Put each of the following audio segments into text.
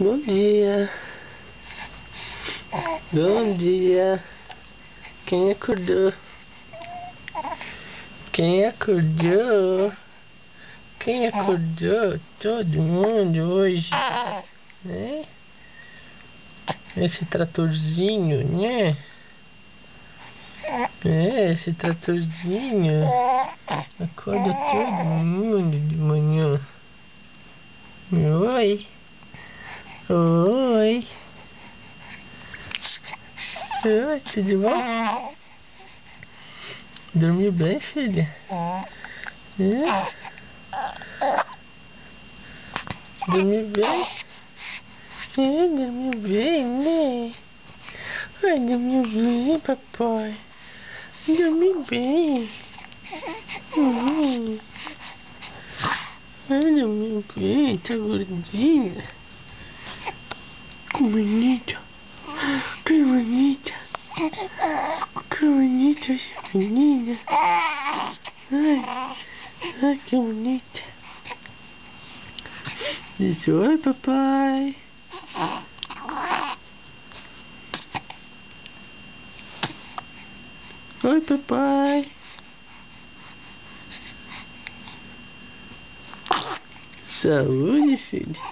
Bom dia. Bom dia. Quem acordou? Quem acordou? Quem acordou? Todo mundo hoje, né? Esse tratorzinho, né? Esse tratorzinho acorda todo mundo de manhã. Oi. Oi. Oi, tudo bom? Dormiu bem, filha? Dormiu bem? Dormiu bem, né? Ai, dormiu bem, papai. Dormiu bem. Ai, dormiu bem, tá gordinha. Que bonita. Que bonita. Que bonita essa menina. Ai, que bonita. Diz oi, papai. Oi, papai. Saúde, filho.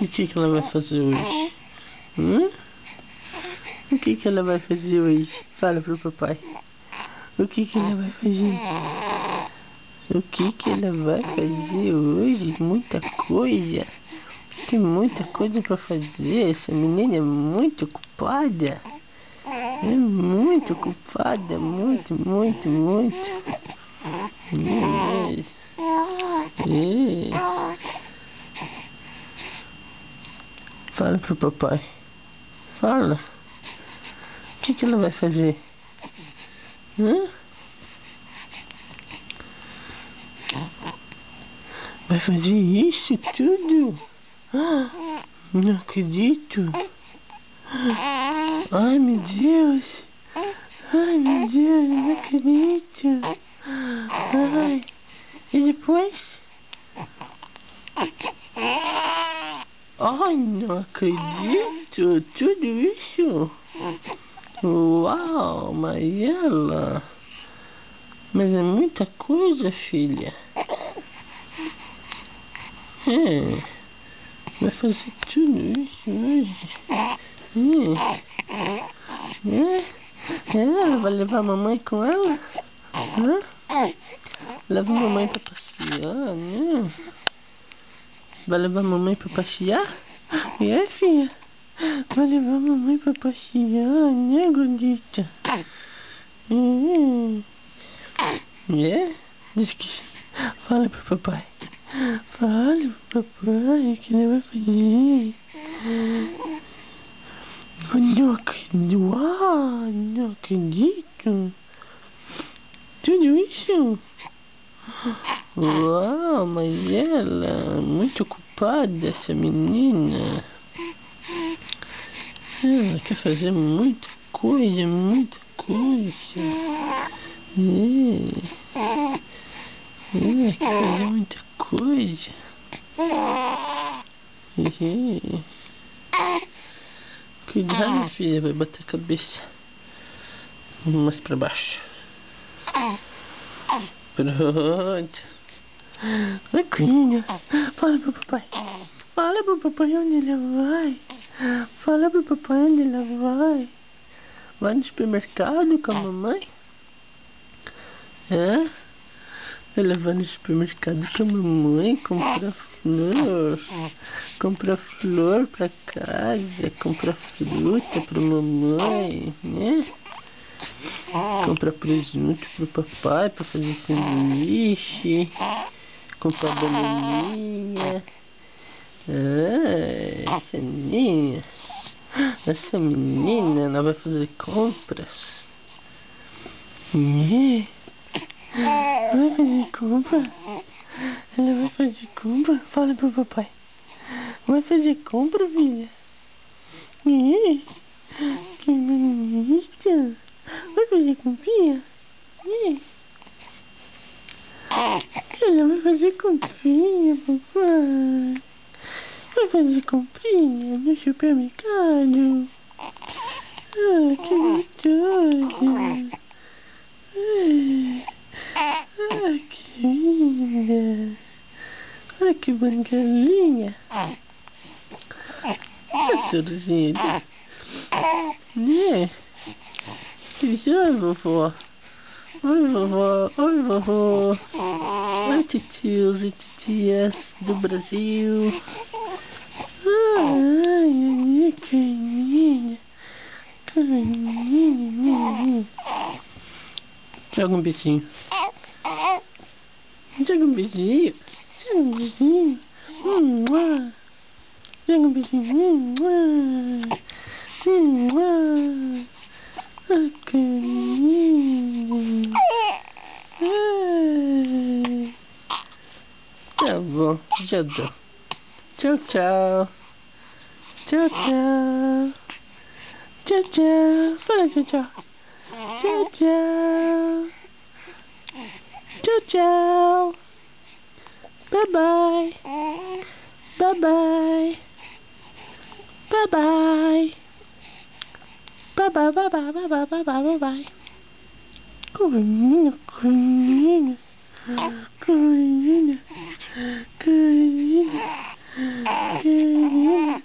O que ela vai fazer hoje? O que ela vai fazer hoje? Fala pro papai. O que ela vai fazer? O que ela vai fazer hoje? Muita coisa. Tem muita coisa pra fazer. Essa menina é muito ocupada. É muito ocupada. Muito, muito, muito. Fala pro papai. Fala. O que ela vai fazer? Vai fazer isso tudo? Não acredito. Ai, meu Deus. Ai, meu Deus, não acredito. Ai. E depois? Ai, não acredito. Tudo isso? Uau, Mariela. Mas é muita coisa, filha. Vai fazer tudo isso hoje? Ela vai levar a mamãe com ela? Leva a mamãe pra passear, né? Vai levar a mamãe pra passear? Filha? Vai levar a mamãe pra passear, né, gordita? Diz que... Fala pro papai. Fala pro papai que ele vai fazer. Não acredito. Não acredito. Tudo isso? Uau, mas ela é muito ocupada, essa menina. Ela quer fazer muita coisa, muita coisa. Ela quer fazer muita coisa. Cuidado, filha, vai bater a cabeça. Mais pra baixo. Pronto. Vai, cuida. Fala pro papai. Fala pro papai onde ela vai. Fala pro papai onde ela vai. Vai no supermercado com a mamãe? Ela vai no supermercado com a mamãe comprar flor. Comprar flor pra casa. Comprar fruta pra mamãe, né? Comprar presunto pro papai pra fazer sanduíche. Comprar bananinha. Essa menina, ela vai fazer compras. Vai fazer compra? Ela vai fazer compra? Fala pro papai. Vai fazer compra, filha? Que bonita. Vai fazer comprinha? Ela vai fazer comprinha, papai. Vai fazer comprinha no supermercado. Ah, que gostoso. Ah, que linda. Ah, que bangalinha. Cachorrozinho. Né? Oi, vovó. Oi, vovó. Oi, vovó. Oi, titios e titias do Brasil. Ai, ai, carinha. Carinha. Joga um beijinho. Joga um beijinho. Joga um beijinho. Joga um beijinho. Ah, carinho. Ai. Tá bom, já dou. Tchau, tchau. Tchau, tchau. Tchau, tchau. Fala tchau, tchau. Tchau, tchau. Tchau, tchau. Bye, bye. Bye, bye. Bye, bye. Bye, bye, bye, bye, bye, bye, bye, bye, bye. Carinha, carinha. Carinha. Carinha. Carinha.